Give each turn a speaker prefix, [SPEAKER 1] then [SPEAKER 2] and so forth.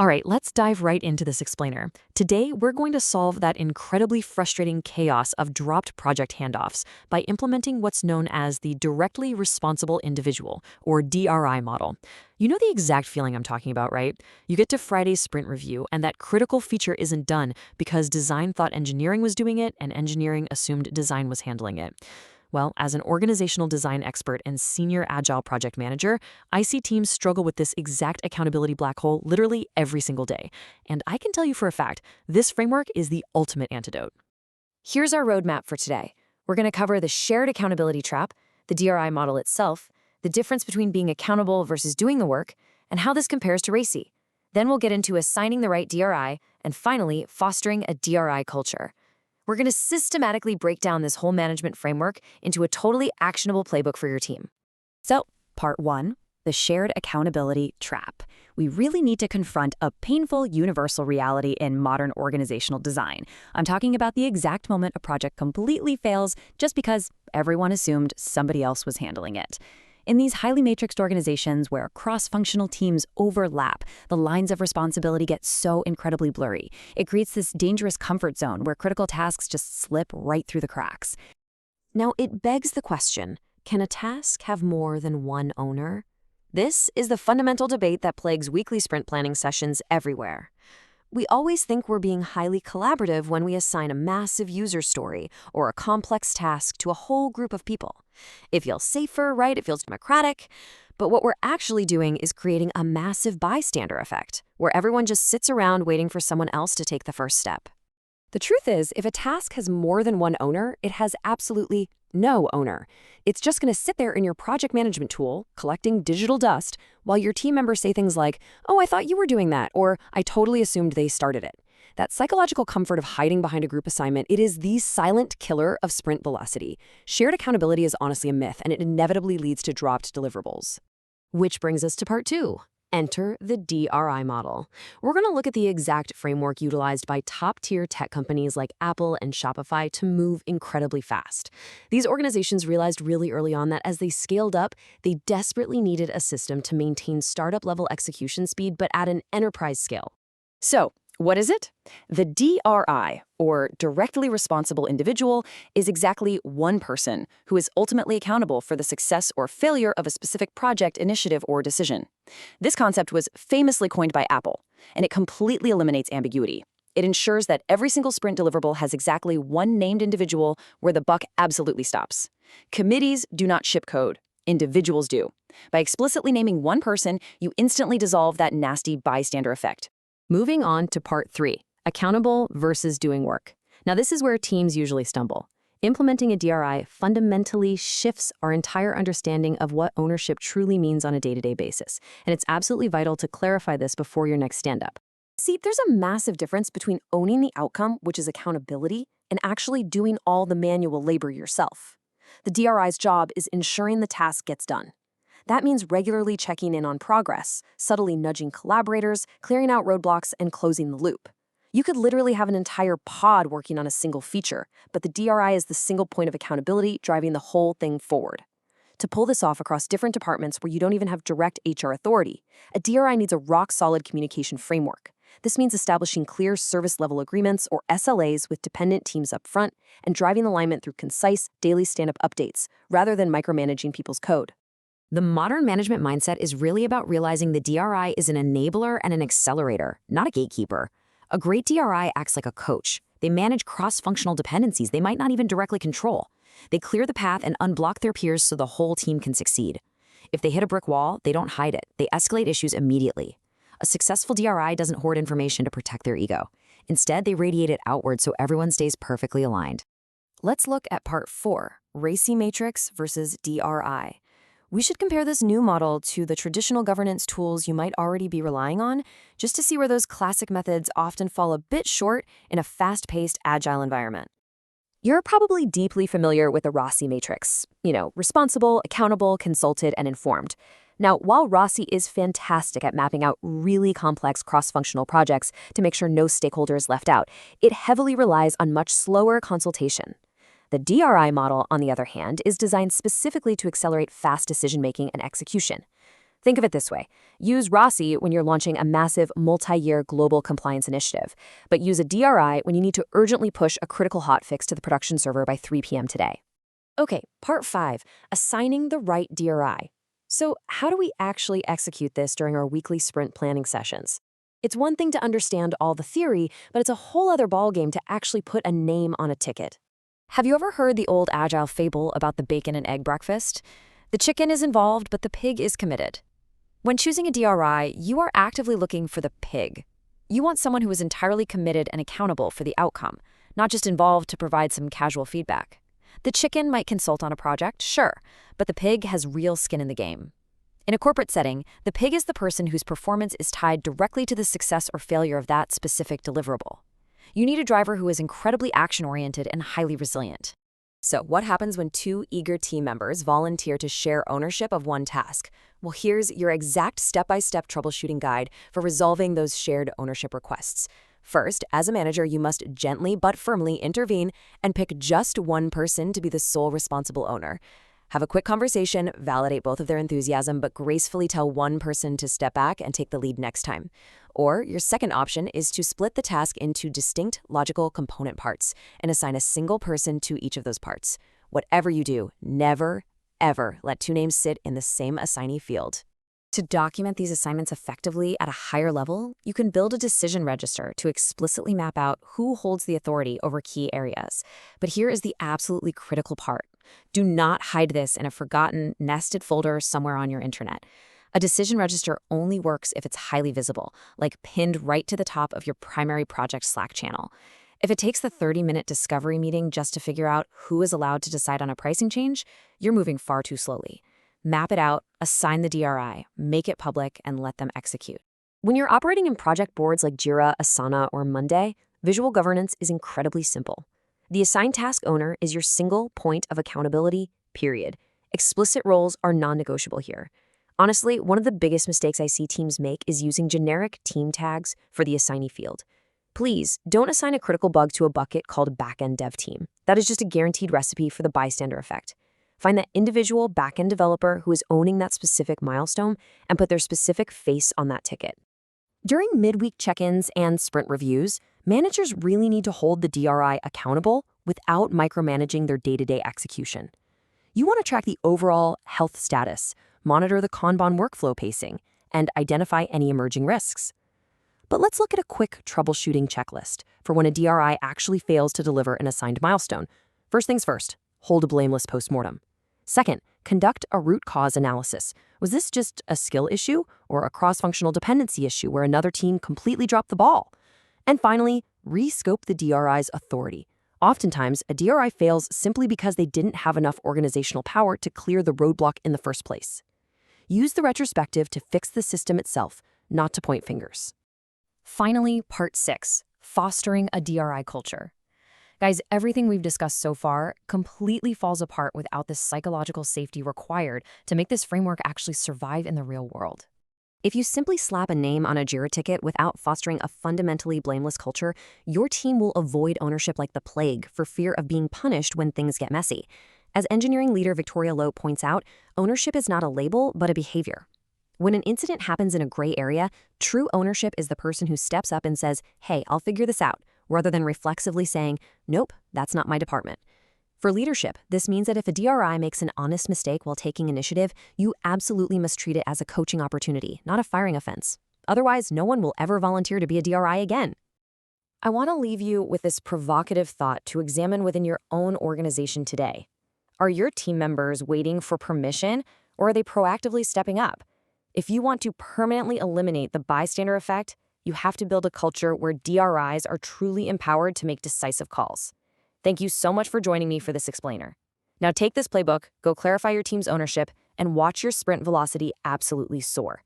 [SPEAKER 1] All right, let's dive right into this explainer. Today, we're going to solve that incredibly frustrating chaos of dropped project handoffs by implementing what's known as the Directly Responsible Individual, or DRI model. You know the exact feeling I'm talking about, right? You get to Friday's sprint review, and that critical feature isn't done because design thought engineering was doing it, and engineering assumed design was handling it. Well, as an organizational design expert and senior agile project manager, I see teams struggle with this exact accountability black hole literally every single day. And I can tell you for a fact, this framework is the ultimate antidote.
[SPEAKER 2] Here's our roadmap for today. We're going to cover the shared accountability trap, the DRI model itself, the difference between being accountable versus doing the work, and how this compares to RACI. Then we'll get into assigning the right DRI, and finally, fostering a DRI culture. We're going to systematically break down this whole management framework into a totally actionable playbook for your team.
[SPEAKER 3] So, part 1, the shared accountability trap. We really need to confront a painful universal reality in modern organizational design. I'm talking about the exact moment a project completely fails just because everyone assumed somebody else was handling it. In these highly matrixed organizations where cross-functional teams overlap, the lines of responsibility get so incredibly blurry. It creates this dangerous comfort zone where critical tasks just slip right through the cracks.
[SPEAKER 2] Now, it begs the question, can a task have more than one owner? This is the fundamental debate that plagues weekly sprint planning sessions everywhere. We always think we're being highly collaborative when we assign a massive user story or a complex task to a whole group of people. It feels safer, right? It feels democratic. But what we're actually doing is creating a massive bystander effect, where everyone just sits around waiting for someone else to take the first step. The truth is, if a task has more than one owner, it has absolutely no owner. It's just going to sit there in your project management tool, collecting digital dust, while your team members say things like, "Oh, I thought you were doing that," or "I totally assumed they started it." That psychological comfort of hiding behind a group assignment, it is the silent killer of sprint velocity. Shared accountability is honestly a myth, and it inevitably leads to dropped deliverables. Which brings us to part 2. Enter the DRI model. We're going to look at the exact framework utilized by top-tier tech companies like Apple and Shopify to move incredibly fast. These organizations realized really early on that as they scaled up, they desperately needed a system to maintain startup-level execution speed, but at an enterprise scale. So, what is it? The DRI, or Directly Responsible Individual, is exactly one person who is ultimately accountable for the success or failure of a specific project, initiative, or decision. This concept was famously coined by Apple, and it completely eliminates ambiguity. It ensures that every single sprint deliverable has exactly one named individual where the buck absolutely stops. Committees do not ship code. Individuals do. By explicitly naming one person, you instantly dissolve that nasty bystander effect. Moving on to part 3, accountable versus doing work. Now, this is where teams usually stumble. Implementing a DRI fundamentally shifts our entire understanding of what ownership truly means on a day-to-day basis. And it's absolutely vital to clarify this before your next stand-up. See, there's a massive difference between owning the outcome, which is accountability, and actually doing all the manual labor yourself. The DRI's job is ensuring the task gets done. That means regularly checking in on progress, subtly nudging collaborators, clearing out roadblocks, and closing the loop. You could literally have an entire pod working on a single feature, but the DRI is the single point of accountability driving the whole thing forward. To pull this off across different departments where you don't even have direct HR authority, a DRI needs a rock-solid communication framework. This means establishing clear service-level agreements, or SLAs, with dependent teams up front, and driving alignment through concise, daily stand-up updates, rather than micromanaging people's code. The modern management mindset is really about realizing the DRI is an enabler and an accelerator, not a gatekeeper. A great DRI acts like a coach. They manage cross-functional dependencies they might not even directly control. They clear the path and unblock their peers so the whole team can succeed. If they hit a brick wall, they don't hide it. They escalate issues immediately. A successful DRI doesn't hoard information to protect their ego. Instead, they radiate it outward so everyone stays perfectly aligned. Let's look at part 4, RACI matrix versus DRI. We should compare this new model to the traditional governance tools you might already be relying on, just to see where those classic methods often fall a bit short in a fast-paced, agile environment. You're probably deeply familiar with the RACI matrix. Responsible, accountable, consulted, and informed. Now, while RACI is fantastic at mapping out really complex cross-functional projects to make sure no stakeholder is left out, it heavily relies on much slower consultation. The DRI model, on the other hand, is designed specifically to accelerate fast decision-making and execution. Think of it this way. Use RACI when you're launching a massive multi-year global compliance initiative, but use a DRI when you need to urgently push a critical hotfix to the production server by 3 p.m. today. Okay, part 5, assigning the right DRI. So how do we actually execute this during our weekly sprint planning sessions? It's one thing to understand all the theory, but it's a whole other ballgame to actually put a name on a ticket. Have you ever heard the old Agile fable about the bacon and egg breakfast? The chicken is involved, but the pig is committed. When choosing a DRI, you are actively looking for the pig. You want someone who is entirely committed and accountable for the outcome, not just involved to provide some casual feedback. The chicken might consult on a project, sure, but the pig has real skin in the game. In a corporate setting, the pig is the person whose performance is tied directly to the success or failure of that specific deliverable. You need a driver who is incredibly action-oriented and highly resilient. So what happens when 2 eager team members volunteer to share ownership of one task? Well, here's your exact step-by-step troubleshooting guide for resolving those shared ownership requests. First, as a manager, you must gently but firmly intervene and pick just one person to be the sole responsible owner. Have a quick conversation, validate both of their enthusiasm, but gracefully tell one person to step back and take the lead next time. Or your second option is to split the task into distinct logical component parts and assign a single person to each of those parts. Whatever you do, never, ever let 2 names sit in the same assignee field. To document these assignments effectively at a higher level, you can build a decision register to explicitly map out who holds the authority over key areas. But here is the absolutely critical part. Do not hide this in a forgotten, nested folder somewhere on your internet. A decision register only works if it's highly visible, like pinned right to the top of your primary project Slack channel. If it takes the 30-minute discovery meeting just to figure out who is allowed to decide on a pricing change, you're moving far too slowly. Map it out, assign the DRI, make it public, and let them execute. When you're operating in project boards like Jira, Asana, or Monday, visual governance is incredibly simple. The assigned task owner is your single point of accountability, period. Explicit roles are non-negotiable here. Honestly, one of the biggest mistakes I see teams make is using generic team tags for the assignee field. Please, don't assign a critical bug to a bucket called backend dev team. That is just a guaranteed recipe for the bystander effect. Find that individual backend developer who is owning that specific milestone and put their specific face on that ticket. During midweek check-ins and sprint reviews, managers really need to hold the DRI accountable without micromanaging their day-to-day execution. You want to track the overall health status, monitor the Kanban workflow pacing, and identify any emerging risks. But let's look at a quick troubleshooting checklist for when a DRI actually fails to deliver an assigned milestone. First things first, hold a blameless postmortem. Second, conduct a root cause analysis. Was this just a skill issue or a cross-functional dependency issue where another team completely dropped the ball? And finally, rescope the DRI's authority. Oftentimes, a DRI fails simply because they didn't have enough organizational power to clear the roadblock in the first place. Use the retrospective to fix the system itself, not to point fingers. Finally, part 6, fostering a DRI culture. Guys, everything we've discussed so far completely falls apart without the psychological safety required to make this framework actually survive in the real world. If you simply slap a name on a Jira ticket without fostering a fundamentally blameless culture, your team will avoid ownership like the plague for fear of being punished when things get messy. As engineering leader Victoria Lowe points out, ownership is not a label, but a behavior. When an incident happens in a gray area, true ownership is the person who steps up and says, "Hey, I'll figure this out," rather than reflexively saying, "Nope, that's not my department." For leadership, this means that if a DRI makes an honest mistake while taking initiative, you absolutely must treat it as a coaching opportunity, not a firing offense. Otherwise, no one will ever volunteer to be a DRI again. I want to leave you with this provocative thought to examine within your own organization today. Are your team members waiting for permission, or are they proactively stepping up? If you want to permanently eliminate the bystander effect, you have to build a culture where DRIs are truly empowered to make decisive calls. Thank you so much for joining me for this explainer. Now take this playbook, go clarify your team's ownership, and watch your sprint velocity absolutely soar.